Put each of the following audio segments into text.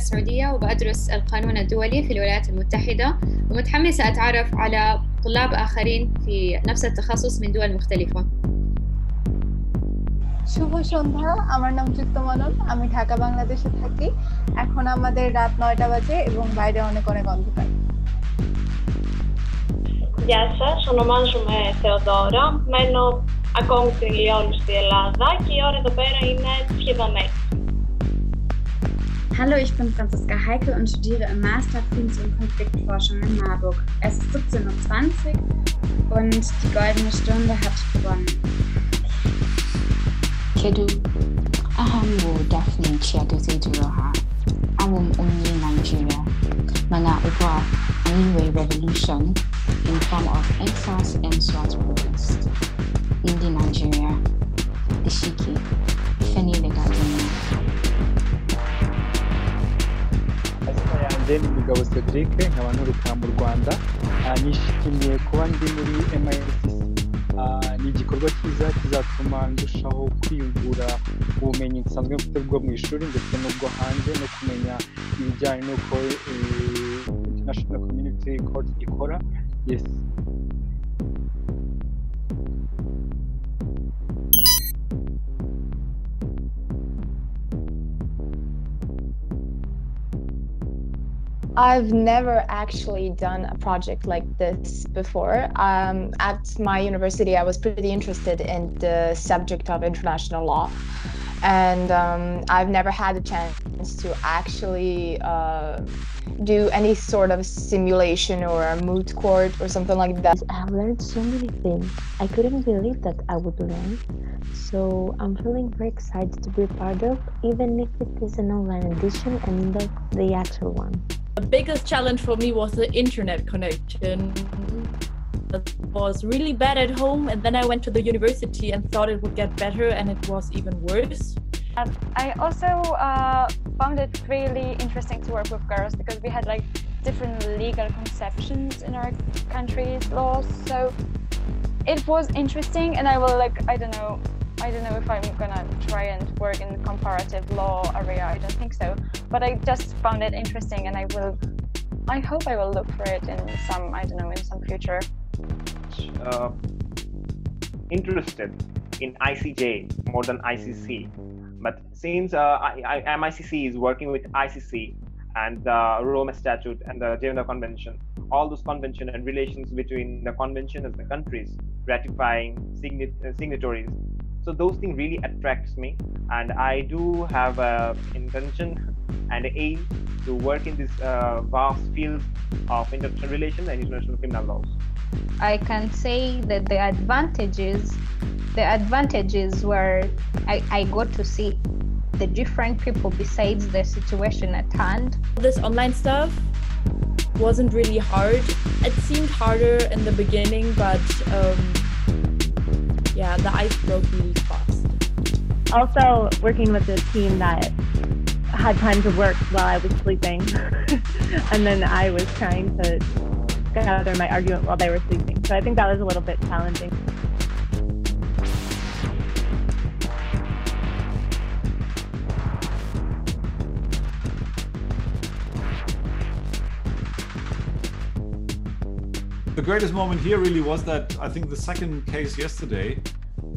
السعودية وبأدرس القانون الدولي في الولايات المتحدة، ومتحمسة أتعرف على طلاب آخرين في نفس التخصص من دول مختلفة. শুভ সন্ধ্যা, আমার নাম চিত্তমানন, আমি ঢাকা বাংলাদেশে থাকি। এখন আমাদের রাত 9টা বাজে এবং বাইরে অনেক অনেক অন্ধকার। Γεια σας, ονομάζομαι Θεοδώρα, μένω ακόμη στην Λιόν στη Ελλάδα και η ώρα εδώ πέρα είναι σχεδόν 6. Hallo, ich bin Franziska Heike und studiere im Master Friedens- und Konfliktforschung in Marburg. Es ist 17:20 Uhr und die goldene Stunde hat begonnen. Kedu aham wo Daphne Chiagozie-Duroha, awum umni Nigeria, mana ubwa anyway revolution in form of EndSARS and SWAT protest. Indi Nigeria, Dishiki, Feni Legadini. Njye ni Mugabo Cedric, nkaba nturuka mu Rwanda. Nishimiye kuba ndi muri MICC. Ni igikorwa cyiza kizatuma ndushaho kwiyungura ubumenyi nsanzwe mfite bwo mu ishuri ndetse n'ubwo hanze, no kumenya ibijyanye n'uko International Community Court ikora. Yes. I've never actually done a project like this before. At my university, I was pretty interested in the subject of international law, and I've never had a chance to actually do any sort of simulation or a moot court or something like that. I've learned so many things. I couldn't believe that I would learn. So I'm feeling very excited to be a part of, even if it is an online edition and not the actual one. The biggest challenge for me was the internet connection. It was really bad at home, and then I went to the university and thought it would get better, and it was even worse. I also found it really interesting to work with girls because we had like different legal conceptions in our country's laws. So it was interesting, and I will I don't know if I'm gonna try and work in the comparative law area. I don't think so, but I just found it interesting, and I hope I will look for it in some future. Interested in ICJ more than ICC, but since MICC is working with ICC and the Rome Statute and the Geneva Convention, all those convention and relations between the convention and the countries ratifying signatories. So those things really attracts me, and I do have an intention and aim to work in this vast field of international relations and international criminal laws. I can say that the advantages were I got to see the different people besides the situation at hand. This online stuff wasn't really hard. It seemed harder in the beginning, but the ice broke really fast. Also, working with a team that had time to work while I was sleeping, and then I was trying to gather my argument while they were sleeping. So I think that was a little bit challenging. The greatest moment here really was that, I think, the second case yesterday,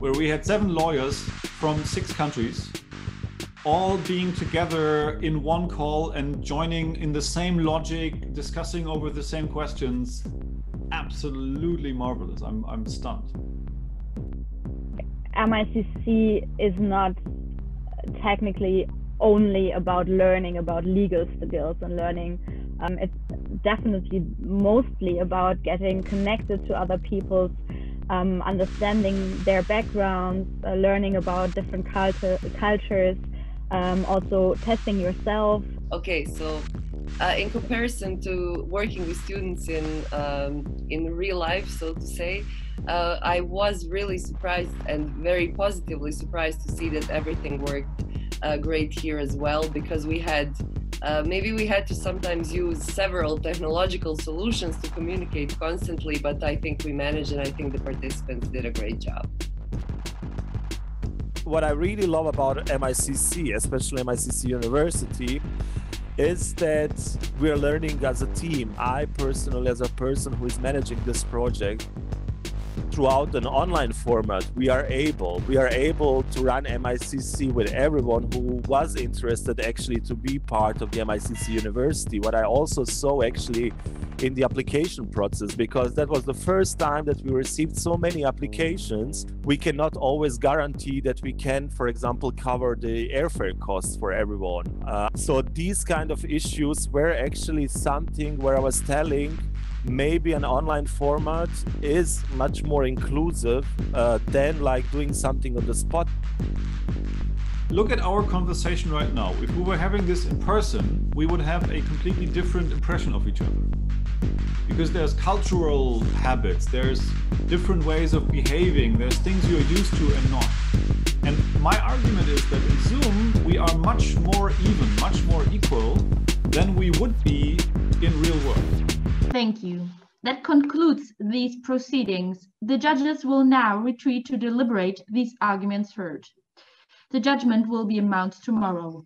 where we had 7 lawyers from 6 countries, all being together in one call and joining in the same logic, discussing over the same questions. Absolutely marvelous. I'm stunned. MICC is not technically only about learning about legal skills and learning. It's definitely mostly about getting connected to other people's understanding their backgrounds, learning about different cultures, also testing yourself. Okay, so in comparison to working with students in real life, so to say, I was really surprised and very positively surprised to see that everything worked great here as well, because we had to sometimes use several technological solutions to communicate constantly, but I think we managed, and I think the participants did a great job. What I really love about MICC, especially MICC University, is that we're learning as a team. I personally, as a person who is managing this project, throughout an online format, we are able to run MICC with everyone who was interested actually to be part of the MICC University. What I also saw actually in the application process, because that was the first time that we received so many applications, we cannot always guarantee that we can, for example, cover the airfare costs for everyone. So these kind of issues were actually something where I was telling maybe an online format is much more inclusive than like doing something on the spot. Look at our conversation right now. If we were having this in person, we would have a completely different impression of each other. Because there's cultural habits, there's different ways of behaving, there's things you're used to and not. And my argument is that in Zoom, we are much more even, much more equal than we would be in real world. Thank you. That concludes these proceedings. The judges will now retreat to deliberate these arguments heard. The judgment will be announced tomorrow.